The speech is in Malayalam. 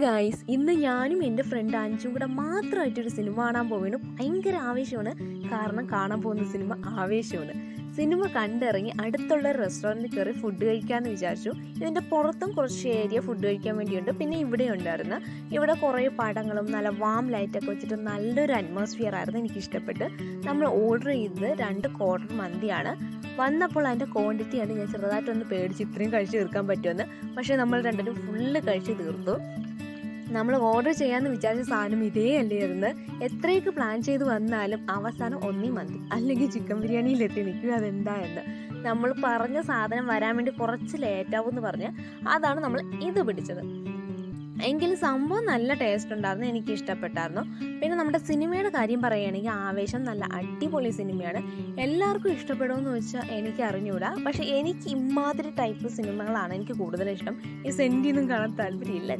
ഗായ്സ്, ഇന്ന് ഞാനും എൻ്റെ ഫ്രണ്ട് അഞ്ചും കൂടെ മാത്രമായിട്ടൊരു സിനിമ കാണാൻ പോവുകയാണ്. ഭയങ്കര ആവേശമാണ്. കാരണം കാണാൻ പോകുന്ന സിനിമ ആവേശമാണ്. സിനിമ കണ്ടിറങ്ങി അടുത്തുള്ള റെസ്റ്റോറൻറ്റിൽ കയറി ഫുഡ് കഴിക്കാമെന്ന് വിചാരിച്ചു. ഇതിൻ്റെ പുറത്തും കുറച്ച് ഏരിയ ഫുഡ് കഴിക്കാൻ വേണ്ടിയുണ്ട്. പിന്നെ ഇവിടെ ഉണ്ടായിരുന്നു. ഇവിടെ കുറേ പടങ്ങളും നല്ല വാം ലൈറ്റൊക്കെ വെച്ചിട്ട് നല്ലൊരു അറ്റ്മോസ്ഫിയർ ആയിരുന്നു. എനിക്കിഷ്ടപ്പെട്ട്. നമ്മൾ ഓർഡർ ചെയ്തത് 2 ക്വാർട്ടർ മന്തിയാണ്. വന്നപ്പോൾ അതിൻ്റെ ക്വാണ്ടിറ്റിയാണ് ഞാൻ ചെറുതായിട്ടൊന്ന് പേടിച്ച് ഇത്രയും കഴിച്ച് തീർക്കാൻ പറ്റുമെന്ന്. പക്ഷേ നമ്മൾ രണ്ടും ഫുള്ള് കഴിച്ച് തീർത്തു. നമ്മൾ ഓർഡർ ചെയ്യാമെന്ന് വിചാരിച്ച സാധനം ഇതേ അല്ലായിരുന്നു. എത്രയൊക്കെ പ്ലാൻ ചെയ്ത് വന്നാലും അവസാനം ഒന്നീ മന്തി അല്ലെങ്കിൽ ചിക്കൻ ബിരിയാണിയിലെത്തി നിൽക്കുക. അതെന്താ എന്ന് നമ്മൾ പറഞ്ഞ സാധനം വരാൻ വേണ്ടി കുറച്ച് ലേറ്റാവും എന്ന് പറഞ്ഞ് അതാണ് നമ്മൾ ഇത് പിടിച്ചത്. എങ്കിലും സംഭവം നല്ല ടേസ്റ്റ് ഉണ്ടായിരുന്നു. എനിക്ക് ഇഷ്ടപ്പെട്ടായിരുന്നു. പിന്നെ നമ്മുടെ സിനിമയുടെ കാര്യം പറയുകയാണെങ്കിൽ ആവേശം നല്ല അടിപൊളി സിനിമയാണ്. എല്ലാവർക്കും ഇഷ്ടപ്പെടുമെന്ന് വെച്ചാൽ എനിക്ക് അറിഞ്ഞൂടാ. പക്ഷേ എനിക്ക് ഇമാതിരി ടൈപ്പ് സിനിമകളാണ് എനിക്ക് കൂടുതലിഷ്ടം. ഈ സെൻറ്റിയൊന്നും കാണാൻ താല്പര്യമില്ല.